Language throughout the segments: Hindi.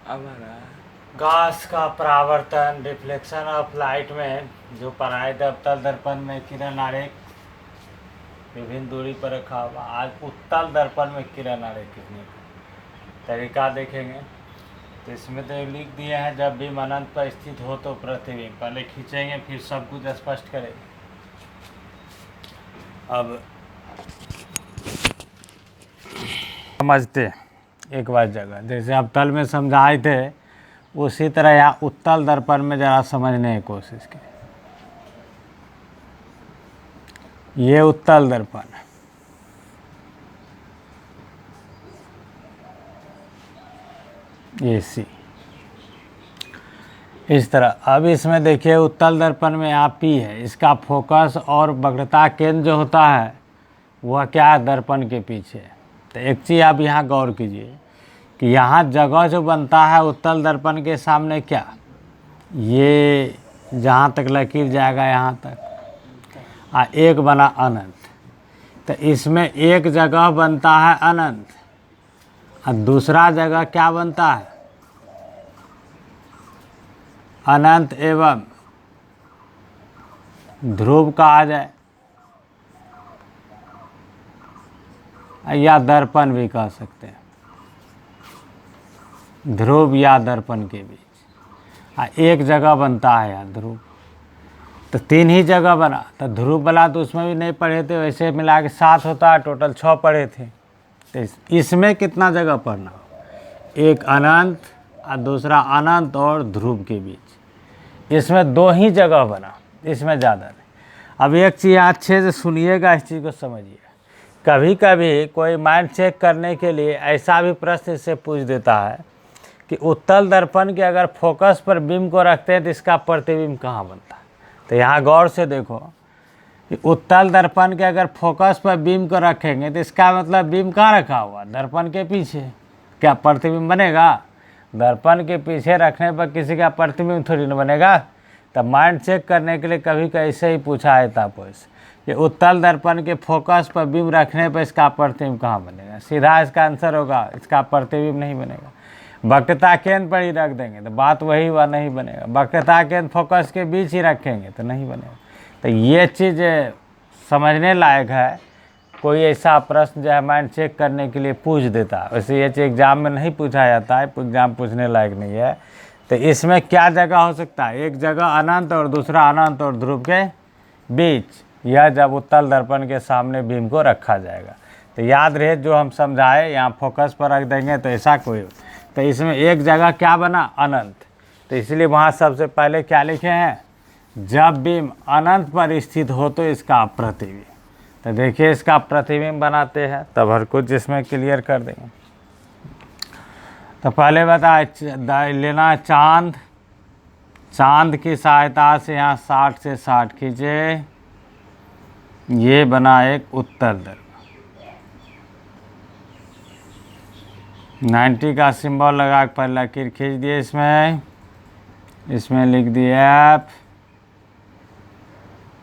हमारा गॉस का परावर्तन, रिफ्लेक्शन ऑफ लाइट में जो पराय अवतल दर्पण में किरण आरेख विभिन्न दूरी पर रखा हुआ। आज उत्तल दर्पण में किरण आरेख खींचने का तरीका देखेंगे। तो इसमें तो लिख दिया है, जब भी अनंत पर स्थित हो तो प्रतिबिंब। पहले खींचेंगे फिर सब कुछ स्पष्ट करेंगे। अब समझते एक बार जगह, जैसे अवतल में समझाए थे उसी तरह यहाँ उत्तल दर्पण में जरा समझने की कोशिश की। ये उत्तल दर्पण, ये सी इस तरह। अब इसमें देखिए उत्तल दर्पण में यहाँ पी है, इसका फोकस और वक्रता केंद्र जो होता है वह क्या है, दर्पण के पीछे। तो एक चीज़ आप यहाँ गौर कीजिए कि यहाँ जगह जो बनता है उत्तल दर्पण के सामने, क्या ये जहाँ तक लकीर जाएगा यहाँ तक एक बना अनंत। तो इसमें एक जगह बनता है अनंत और दूसरा जगह क्या बनता है, अनंत एवं ध्रुव कहा जाए या दर्पण भी कह सकते हैं, ध्रुव या दर्पण के बीच एक जगह बनता है यहाँ ध्रुव। तो तीन ही जगह बना, तो ध्रुव बना तो उसमें भी नहीं पढ़े थे, वैसे मिला के 7 होता है, टोटल 6 पढ़े थे। तो इसमें कितना जगह पढ़ना, एक अनंत और दूसरा अनंत और ध्रुव के बीच, इसमें 2 ही जगह बना, इसमें ज़्यादा नहीं। अब एक चीज़ अच्छे से सुनिएगा, इस चीज़ को समझिए। कभी कभी कोई माइंड चेक करने के लिए ऐसा भी प्रश्न इससे पूछ देता है कि उत्तल दर्पण के अगर फोकस पर बीम को रखते हैं तो इसका प्रतिबिंब कहाँ बनता है। तो यहाँ गौर से देखो कि उत्तल दर्पण के अगर फोकस पर बीम को रखेंगे तो इसका मतलब बीम कहाँ रखा हुआ, दर्पण के पीछे। क्या प्रतिबिंब बनेगा? दर्पण के पीछे रखने पर किसी का प्रतिबिंब थोड़ी ना बनेगा। तब माइंड चेक करने के लिए कभी कैसे ही पूछा है तापोस कि उत्तल दर्पण के फोकस पर बीम रखने पर इसका प्रतिबिंब कहाँ बनेगा। सीधा इसका आंसर होगा, इसका प्रतिबिंब नहीं बनेगा। वक्रता केंद्र पर ही रख देंगे तो बात वही वह नहीं बनेगा। वक्रता केंद्र फोकस के बीच ही रखेंगे तो नहीं बनेगा। तो ये चीज़ समझने लायक है। कोई ऐसा प्रश्न जो है माइंड चेक करने के लिए पूछ देता है, वैसे ये चीज़ एग्जाम में नहीं पूछा जाता है, एग्जाम पूछने लायक नहीं है। तो इसमें क्या जगह हो सकता है, एक जगह अनंत और दूसरा अनंत और ध्रुव के बीच, यह जब उत्तल दर्पण के सामने बीम को रखा जाएगा। तो याद रहे जो हम समझाए, यहाँ फोकस पर रख देंगे तो ऐसा कोई। तो इसमें एक जगह क्या बना, अनंत। तो इसलिए वहाँ सबसे पहले क्या लिखे हैं, जब बीम अनंत पर स्थित हो तो इसका प्रतिबिंब। तो देखिए इसका प्रतिबिंब बनाते हैं, तब हर कुछ इसमें क्लियर कर देंगे। तो पहले बताए लेना चांद, चांद की सहायता से यहाँ 60 से 60 खींचे, ये बना एक उत्तल दर्पण। 90 का सिंबल लगा के पहले लकीर खींच दिए इसमें लिख दिए F,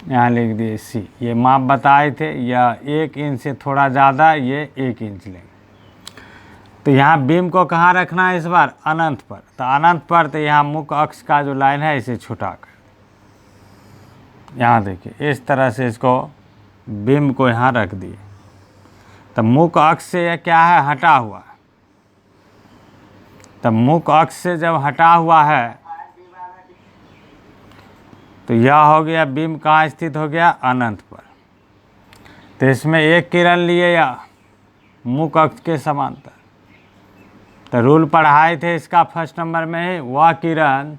यहाँ लिख दिए C। ये माप बताए थे, यह 1 इंच से थोड़ा ज़्यादा, ये 1 इंच लेंगे। तो यहाँ बीम को कहाँ रखना है इस बार, अनंत पर। तो अनंत पर तो यहाँ मुख्य अक्ष का जो लाइन है इसे छुटा कर, यहाँ देखिए इस तरह से इसको बीम को यहाँ रख दिए। तो मुख्य अक्ष से यह क्या है, हटा हुआ। तब मुख्य अक्ष से जब हटा हुआ है तो यह हो गया बीम कहाँ स्थित हो गया, अनंत पर। तो इसमें एक किरण लिए या मुख्य अक्ष के समांतर। तो रूल पढ़ाए थे इसका फर्स्ट नंबर में ही, वह किरण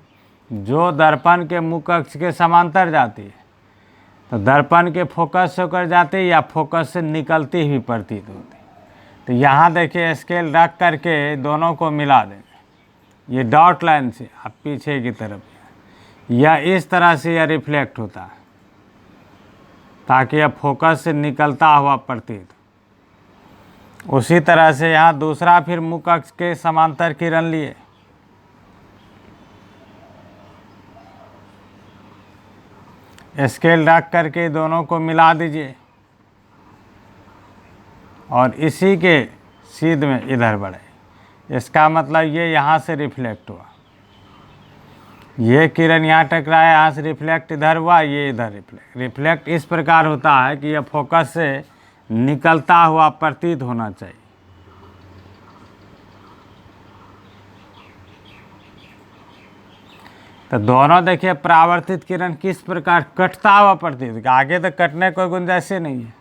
जो दर्पण के मुख्य अक्ष के समांतर जाती है तो दर्पण के फोकस से होकर जाती है या फोकस से निकलती हुई प्रतीत होती है। तो यहाँ देखिए स्केल रख करके दोनों को मिला देंगे, ये डॉट लाइन से आप पीछे की तरफ, या इस तरह से यह रिफ्लेक्ट होता है ताकि यह फोकस से निकलता हुआ प्रतीत। उसी तरह से यहाँ दूसरा फिर मुख्य अक्ष के समांतर किरण लिए, स्केल रख करके दोनों को मिला दीजिए और इसी के सीध में इधर बढ़े। इसका मतलब ये यहाँ से रिफ्लेक्ट हुआ, ये किरण यहाँ टकराया, यहाँ से रिफ्लेक्ट इधर हुआ, ये इधर रिफ्लेक्ट। रिफ्लेक्ट इस प्रकार होता है कि यह फोकस से निकलता हुआ प्रतीत होना चाहिए। तो दोनों देखिए परावर्तित किरण किस प्रकार कटता हुआ प्रतीत, आगे तो कटने कोई गुंजाइश नहीं है।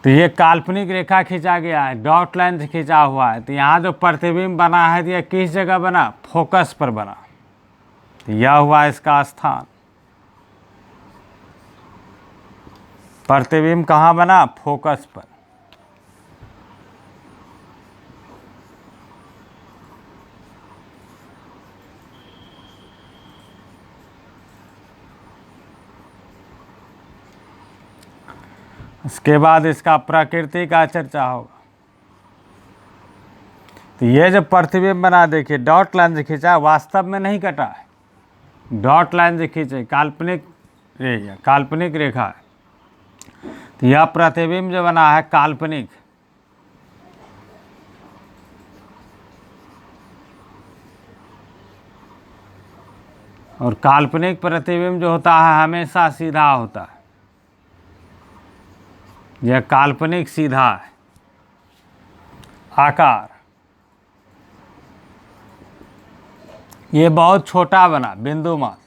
तो ये काल्पनिक रेखा खींचा गया है, डॉट लाइन से खींचा हुआ है। तो यहाँ जो प्रतिबिंब बना है तो यह किस जगह बना, फोकस पर बना। तो यह हुआ इसका स्थान। प्रतिबिंब कहाँ बना, फोकस पर। उसके बाद इसका प्रकृति का चर्चा होगा। तो ये जो प्रतिबिंब बना देखिए डॉट लाइन से खींचा, वास्तव में नहीं कटा है, डॉट लाइन से खींचे, काल्पनिक रेखा है। तो यह प्रतिबिंब जो बना है काल्पनिक, और काल्पनिक प्रतिबिंब जो होता है हमेशा सीधा होता है। यह काल्पनिक सीधा है आकार, ये बहुत छोटा बना, बिंदु मात्र।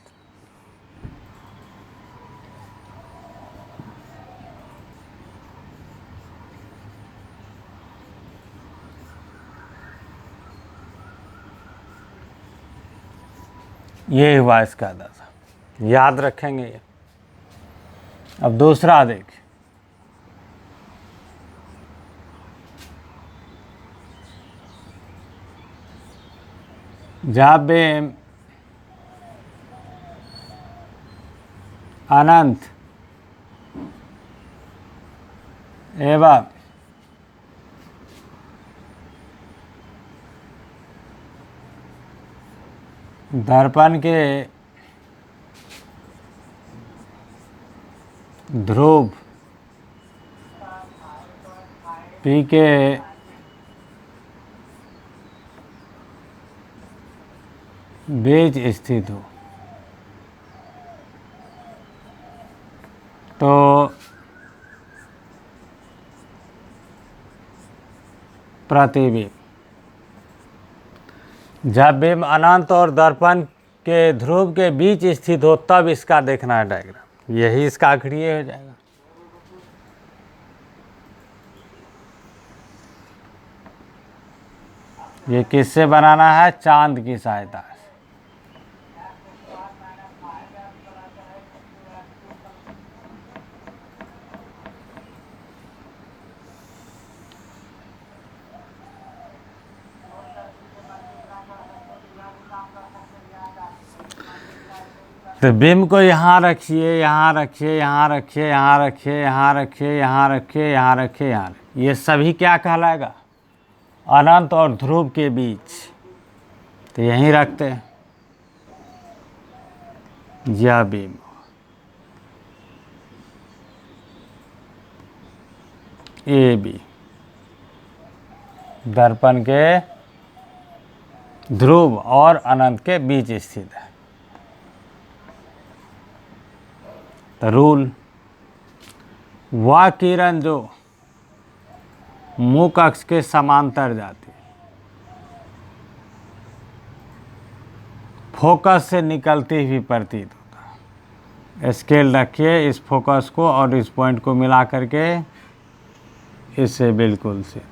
ये हुआ इसका दशा, याद रखेंगे ये। अब दूसरा देखिए, जब बिंब अनंत एवं दर्पण के ध्रुव P के बीच स्थित हो तो प्रतिबिंब, जब बिंब अनंत और दर्पण के ध्रुव के बीच स्थित हो तब इसका देखना है डायग्राम, यही इसका अक्रिय हो जाएगा। ये किससे बनाना है, चांद की सहायता से। तो बिंब को यहाँ रखिए, यहाँ रखिए, यहाँ रखिए, यहाँ रखिए, यहाँ रखिए, यहाँ रखिए, यहाँ रखिए, यहाँ, ये सभी क्या कहलाएगा, अनंत और ध्रुव के बीच। तो यहीं रखते हैं, यह बिंब ए बी दर्पण के ध्रुव और अनंत के बीच स्थित है। तो रूल, वह किरण जो मुख अक्ष के समांतर जाती, फोकस से निकलती हुई प्रतीत होता है। स्केल रखिए इस फोकस को और इस पॉइंट को मिला करके, इससे बिल्कुल सीधे।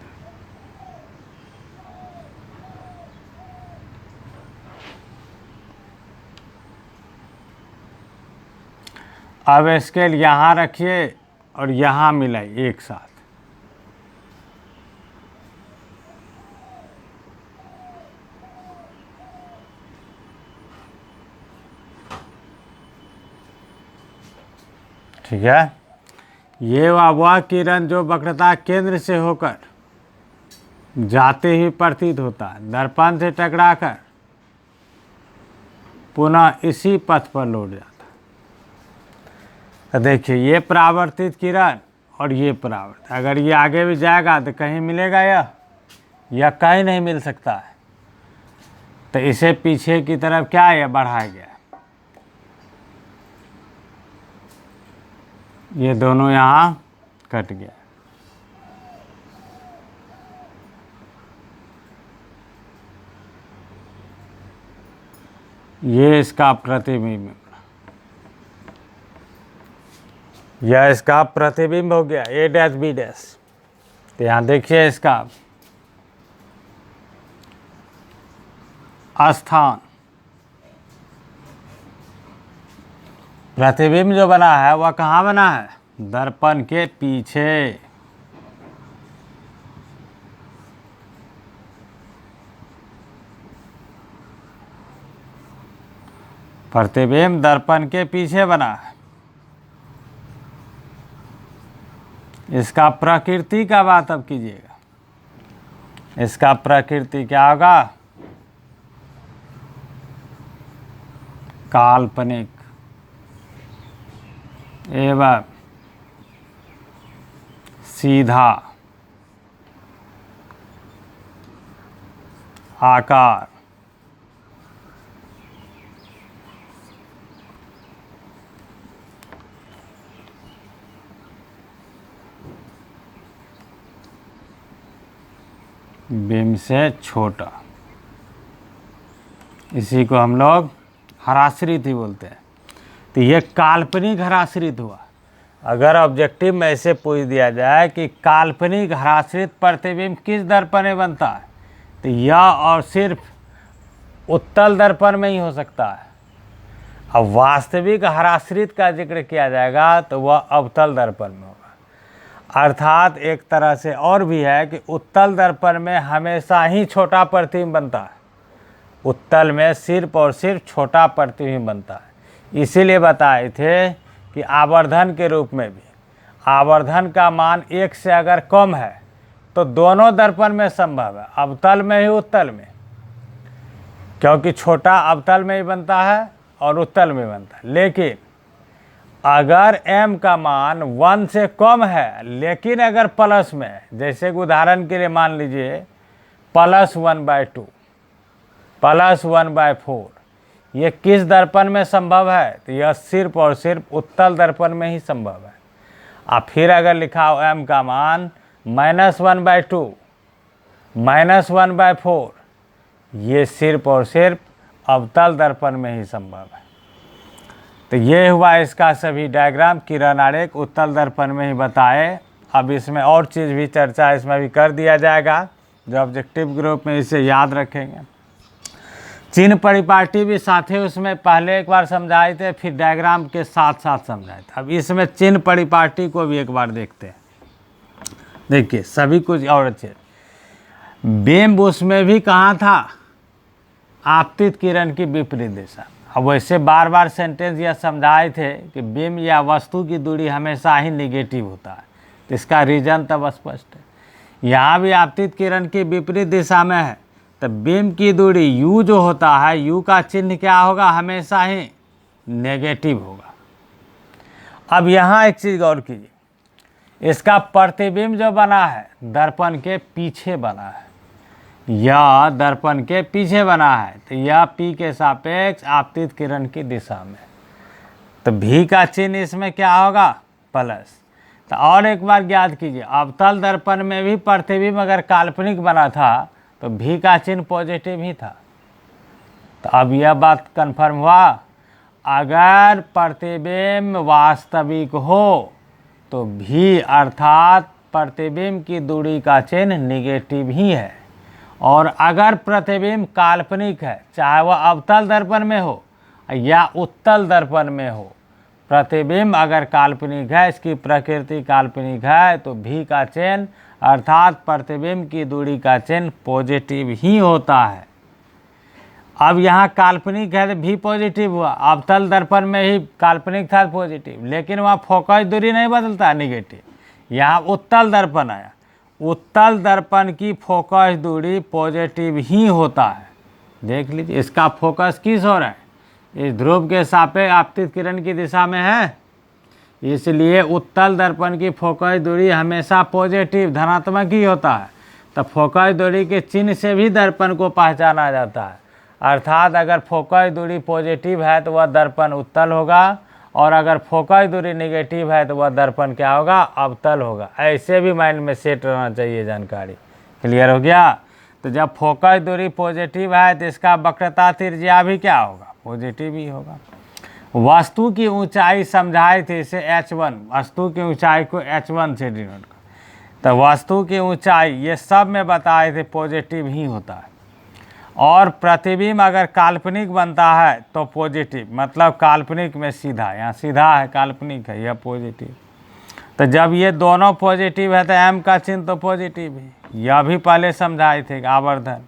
अब स्केल यहाँ रखिए और यहाँ मिलाइए एक साथ। ठीक है, ये वह किरण जो वक्रता केंद्र से होकर जाते ही प्रतीत होता है, दर्पण से टकराकर पुनः इसी पथ पर लौट जाता है। तो देखिए ये परावर्तित किरण और ये परावर्तित, अगर ये आगे भी जाएगा तो कहीं मिलेगा, या कहीं नहीं मिल सकता है, तो इसे पीछे की तरफ क्या है बढ़ाया गया। ये दोनों यहाँ कट गया। ये इसका प्रतिबिंब, यह इसका प्रतिबिंब हो गया A डैश B डैश। तो यहाँ देखिए इसका स्थान, प्रतिबिंब जो बना है वह कहाँ बना है, दर्पण के पीछे। प्रतिबिंब दर्पण के पीछे बना है। इसका प्रकृति का बात अब कीजिएगा, इसका प्रकृति क्या होगा, काल्पनिक एवं सीधा आकार। बिंब से छोटा, इसी को हम लोग हराश्रित ही बोलते हैं। तो ये काल्पनिक हराश्रित हुआ। अगर ऑब्जेक्टिव में ऐसे पूछ दिया जाए कि काल्पनिक हराश्रित प्रतिबिंब किस दर्पण में बनता है, तो यह और सिर्फ उत्तल दर्पण में ही हो सकता है। अब वास्तविक हराश्रित का जिक्र किया जाएगा तो वह अवतल दर्पण में होगा। अर्थात एक तरह से और भी है कि उत्तल दर्पण में हमेशा ही छोटा प्रतिबिंब बनता है, उत्तल में सिर्फ और सिर्फ छोटा प्रतिबिंब बनता है। इसीलिए बताए थे कि आवर्धन के रूप में भी आवर्धन का मान 1 से अगर कम है तो दोनों दर्पण में संभव है, अवतल में ही उत्तल में, क्योंकि छोटा अवतल में ही बनता है और उत्तल में बनता है। लेकिन अगर m का मान 1 से कम है लेकिन अगर प्लस में है, जैसे कि उदाहरण के लिए मान लीजिए +1/2, +1/4, ये किस दर्पण में संभव है, तो यह सिर्फ और सिर्फ उत्तल दर्पण में ही संभव है। अब फिर अगर लिखा हो m का मान -1/2, -1/4, ये सिर्फ और सिर्फ अवतल दर्पण में ही संभव है। तो ये हुआ इसका सभी डायग्राम, किरण आरेख उत्तल दर्पण में ही बताए। अब इसमें और चीज़ भी चर्चा इसमें भी कर दिया जाएगा, जो ऑब्जेक्टिव ग्रुप में इसे याद रखेंगे। चिन्ह परिपाटी भी साथ ही उसमें पहले एक बार समझाए थे, फिर डायग्राम के साथ साथ समझाए थे। अब इसमें चिन्ह परिपाटी को भी एक बार देखते हैं। देखिए सभी कुछ और अच्छे, बिंब उसमें भी कहाँ था, आपतित किरण की विपरीत दिशा। अब वैसे बार बार सेंटेंस यह समझाए थे कि बिंब या वस्तु की दूरी हमेशा ही निगेटिव होता है, तो इसका रीजन तब स्पष्ट है। यहाँ भी आपतित किरण की विपरीत दिशा में है, तो बिंब की दूरी u जो होता है, u का चिन्ह क्या होगा, हमेशा ही नेगेटिव होगा। अब यहाँ एक चीज़ गौर कीजिए, इसका प्रतिबिंब जो बना है दर्पण के पीछे बना है, यह दर्पण के पीछे बना है, तो यह P के सापेक्ष आपतित किरण की दिशा में, तो V का चिन्ह इसमें क्या होगा, प्लस। तो और एक बार याद कीजिए, अवतल दर्पण में भी प्रतिबिंब अगर काल्पनिक बना था तो V का चिन्ह पॉजिटिव ही था। तो अब यह बात कन्फर्म हुआ, अगर प्रतिबिंब वास्तविक हो तो V अर्थात प्रतिबिंब की दूरी का चिन्ह निगेटिव ही है, और अगर प्रतिबिंब काल्पनिक है, चाहे वह अवतल दर्पण में हो या उत्तल दर्पण में हो, प्रतिबिंब अगर काल्पनिक है, इसकी प्रकृति काल्पनिक है, तो V का चिन्ह अर्थात प्रतिबिंब की दूरी का चिन्ह पॉजिटिव ही होता है। अब यहाँ काल्पनिक है तो V पॉजिटिव हुआ, अवतल दर्पण में ही काल्पनिक था पॉजिटिव, लेकिन वहाँ फोकस दूरी नहीं बदलता निगेटिव। यहाँ उत्तल दर्पण आया, उत्तल दर्पण की फोकस दूरी पॉजिटिव ही होता है। देख लीजिए इसका फोकस किस हो रहा है, इस ध्रुव के सापेक्ष आपतित किरण की दिशा में है, इसलिए उत्तल दर्पण की फोकस दूरी हमेशा पॉजिटिव धनात्मक ही होता है। तो फोकस दूरी के चिन्ह से भी दर्पण को पहचाना जाता है। अर्थात अगर फोकस दूरी पॉजिटिव है तो वह दर्पण उत्तल होगा, और अगर फोकस दूरी नेगेटिव है तो वह दर्पण क्या होगा, अवतल होगा। ऐसे भी माइंड में सेट रहना चाहिए जानकारी। क्लियर हो गया। तो जब फोकस दूरी पॉजिटिव है तो इसका वक्रता त्रिज्या भी क्या होगा, पॉजिटिव ही होगा। वस्तु की ऊंचाई समझाए थे इसे h1, वस्तु की ऊंचाई को h1 से डिनोट कर। तो वस्तु की ऊंचाई ये सब में बताए थे पॉजिटिव ही होता है। और प्रतिबिंब अगर काल्पनिक बनता है तो पॉजिटिव, मतलब काल्पनिक में सीधा, यहाँ सीधा है काल्पनिक है, यह पॉजिटिव। तो जब ये दोनों पॉजिटिव है तो m का चिन्ह तो पॉजिटिव है। यह भी पहले समझाए थे। आवर्धन,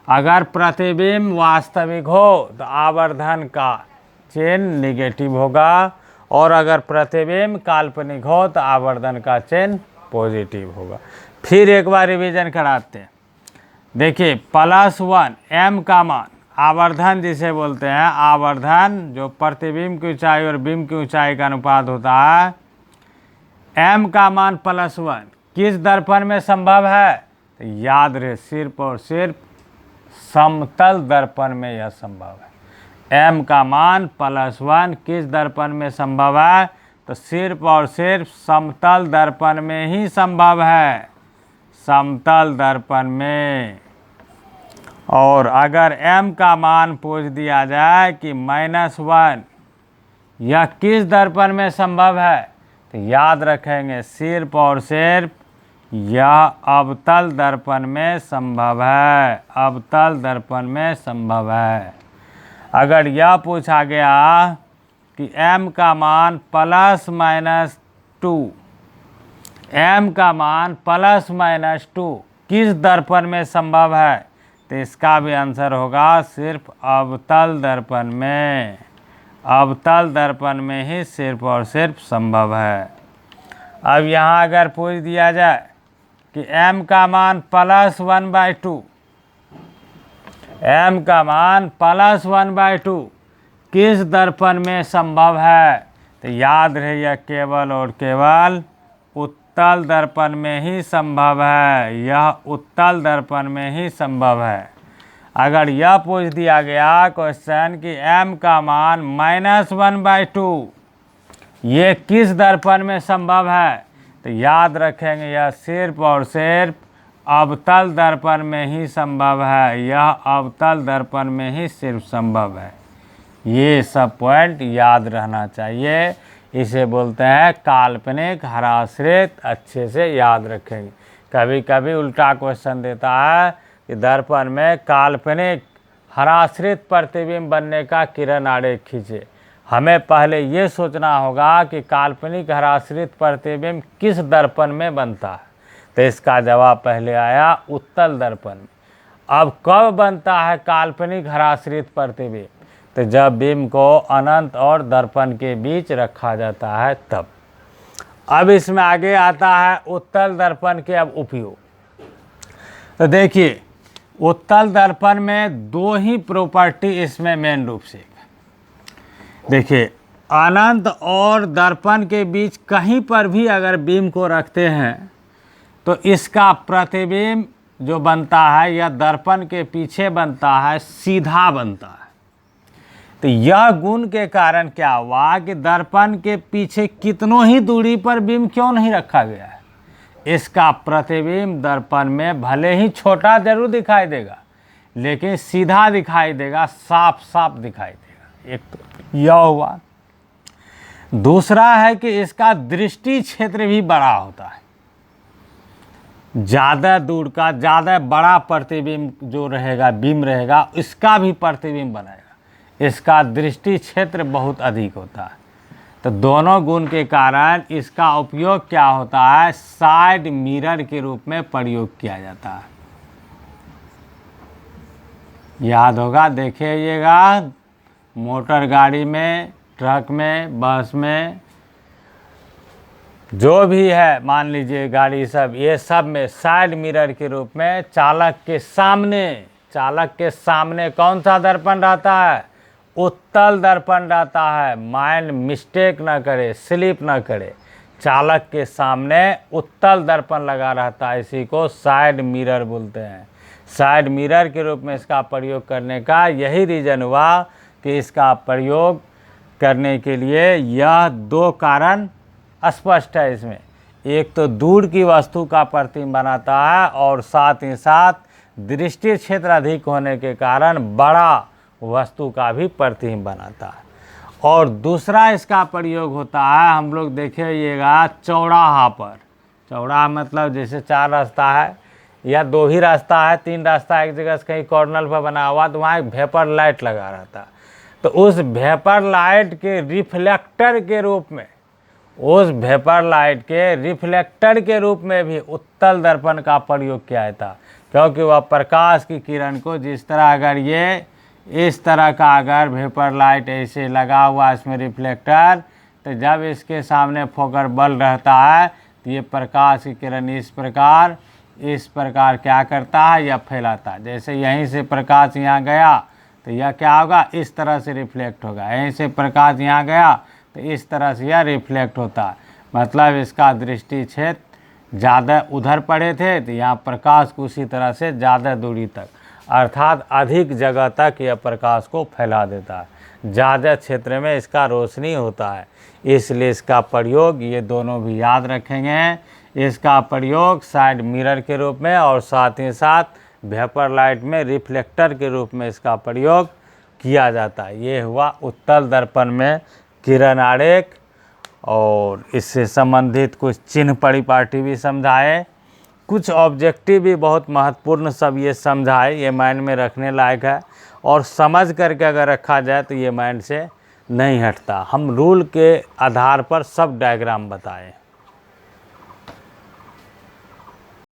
अगर प्रतिबिंब वास्तविक हो तो आवर्धन का चिन्ह निगेटिव होगा, और अगर प्रतिबिंब काल्पनिक हो तो आवर्धन का चिन्ह पॉजिटिव होगा। फिर एक बार रिवीजन कराते हैं। देखिए +1 m का मान, आवर्धन जिसे बोलते हैं, आवर्धन जो प्रतिबिंब की ऊंचाई और बिंब की ऊंचाई का अनुपात होता है, m का मान +1 किस दर्पण में संभव है, तो याद रहे सिर्फ और सिर्फ समतल दर्पण में यह संभव है। m का मान +1 किस दर्पण में संभव है, तो सिर्फ और सिर्फ समतल दर्पण में ही संभव है, समतल दर्पण में। और अगर m का मान पूछ दिया जाए कि -1 यह किस दर्पण में संभव है, तो याद रखेंगे सिर्फ और सिर्फ यह अवतल दर्पण में संभव है, अवतल दर्पण में संभव है। अगर यह पूछा गया कि m का मान +-2, m का मान +-2 किस दर्पण में संभव है, तो इसका भी आंसर होगा सिर्फ अवतल दर्पण में, अवतल दर्पण में ही सिर्फ और सिर्फ संभव है। अब यहाँ अगर पूछ दिया जाए कि m का मान +1/2, m का मान +1/2 किस दर्पण में संभव है, तो याद रहे यह केवल और केवल उत्तल दर्पण में ही संभव है, यह उत्तल दर्पण में ही संभव है। अगर यह पूछ दिया गया क्वेश्चन कि m का मान -1/2 ये किस दर्पण में संभव है, तो याद रखेंगे यह सिर्फ और सिर्फ अवतल दर्पण में ही संभव है, यह अवतल दर्पण में ही सिर्फ संभव है। ये सब पॉइंट याद रहना चाहिए। इसे बोलते हैं काल्पनिक हराश्रित। अच्छे से याद रखेंगे। कभी कभी उल्टा क्वेश्चन देता है कि दर्पण में काल्पनिक हराश्रित प्रतिबिंब बनने का किरण आरेख खींचे। हमें पहले ये सोचना होगा कि काल्पनिक हराश्रित प्रतिबिंब किस दर्पण में बनता है, तो इसका जवाब पहले आया उत्तल दर्पण में। अब कब बनता है काल्पनिक हराश्रित प्रतिबिंब, तो जब बिंब को अनंत और दर्पण के बीच रखा जाता है तब। अब इसमें आगे आता है उत्तल दर्पण के अब उपयोग। तो देखिए उत्तल दर्पण में दो ही प्रॉपर्टी इसमें मेन रूप से, देखिए अनंत और दर्पण के बीच कहीं पर भी अगर बिंब को रखते हैं तो इसका प्रतिबिंब जो बनता है यह दर्पण के पीछे बनता है, सीधा बनता है। तो यह गुण के कारण क्या हुआ कि दर्पण के पीछे कितनों ही दूरी पर बिंब क्यों नहीं रखा गया है, इसका प्रतिबिंब दर्पण में भले ही छोटा जरूर दिखाई देगा लेकिन सीधा दिखाई देगा, साफ साफ दिखाई देगा। एक तो यह हुआ। दूसरा है कि इसका दृष्टि क्षेत्र भी बड़ा होता है। ज़्यादा दूर का ज़्यादा बड़ा प्रतिबिंब जो रहेगा, बिंब रहेगा, इसका भी प्रतिबिंब बनाएगा। इसका दृष्टि क्षेत्र बहुत अधिक होता है। तो दोनों गुण के कारण इसका उपयोग क्या होता है, साइड मिरर के रूप में प्रयोग किया जाता है। याद होगा, देखिएगा मोटर गाड़ी में, ट्रक में, बस में, जो भी है मान लीजिए गाड़ी सब, ये सब में साइड मिरर के रूप में चालक के सामने कौन सा दर्पण रहता है, उत्तल दर्पण रहता है। माइंड मिस्टेक ना करे, स्लिप ना करे। चालक के सामने उत्तल दर्पण लगा रहता है। इसी को साइड मिरर बोलते हैं। साइड मिरर के रूप में इसका प्रयोग करने का यही रीज़न हुआ कि इसका प्रयोग करने के लिए यह दो कारण स्पष्ट है इसमें। एक तो दूर की वस्तु का प्रतिबिंब बनाता है और साथ ही साथ दृष्टि क्षेत्र अधिक होने के कारण बड़ा वस्तु का भी प्रतिबिंब बनाता है। और दूसरा इसका प्रयोग होता है, हम लोग देखिएगा चौराहा पर। चौराहा मतलब जैसे 4 रास्ता है या 2 ही रास्ता है, 3 रास्ता एक जगह से कहीं कॉर्नर पर बना हुआ, तो वहाँ एक वेपर लाइट लगा रहता है। तो उस वेपर लाइट के रिफ्लेक्टर के रूप में, उस वेपर लाइट के रिफ्लेक्टर के रूप में भी उत्तल दर्पण का प्रयोग किया जाता, क्योंकि वह प्रकाश की किरण को जिस तरह, अगर ये इस तरह का अगर वेपर लाइट ऐसे लगा हुआ इसमें रिफ्लेक्टर, तो जब इसके सामने फोकस बल रहता है तो ये प्रकाश की किरण इस प्रकार क्या करता है, यह फैलाता है। जैसे यहीं से प्रकाश यहाँ गया तो यह क्या होगा, इस तरह से रिफ्लेक्ट होगा। यहीं से प्रकाश यहाँ गया तो इस तरह से यह रिफ्लेक्ट होता है। मतलब इसका दृष्टि क्षेत्र ज़्यादा उधर पड़े थे तो यहाँ प्रकाश को उसी तरह से ज़्यादा दूरी तक, अर्थात अधिक जगह तक यह प्रकाश को फैला देता है। ज़्यादा क्षेत्र में इसका रोशनी होता है, इसलिए इसका प्रयोग, ये दोनों भी याद रखेंगे, इसका प्रयोग साइड मिरर के रूप में और साथ ही साथ वेपर लाइट में रिफ्लेक्टर के रूप में इसका प्रयोग किया जाता है। ये हुआ उत्तल दर्पण में किरण आरेख, और इससे संबंधित कुछ चिन्ह परिपाटी भी समझाए, कुछ ऑब्जेक्टिव भी बहुत महत्वपूर्ण सब ये समझाए। ये माइंड में रखने लायक है, और समझ करके अगर रखा जाए तो ये माइंड से नहीं हटता। हम रूल के आधार पर सब डायग्राम बताए।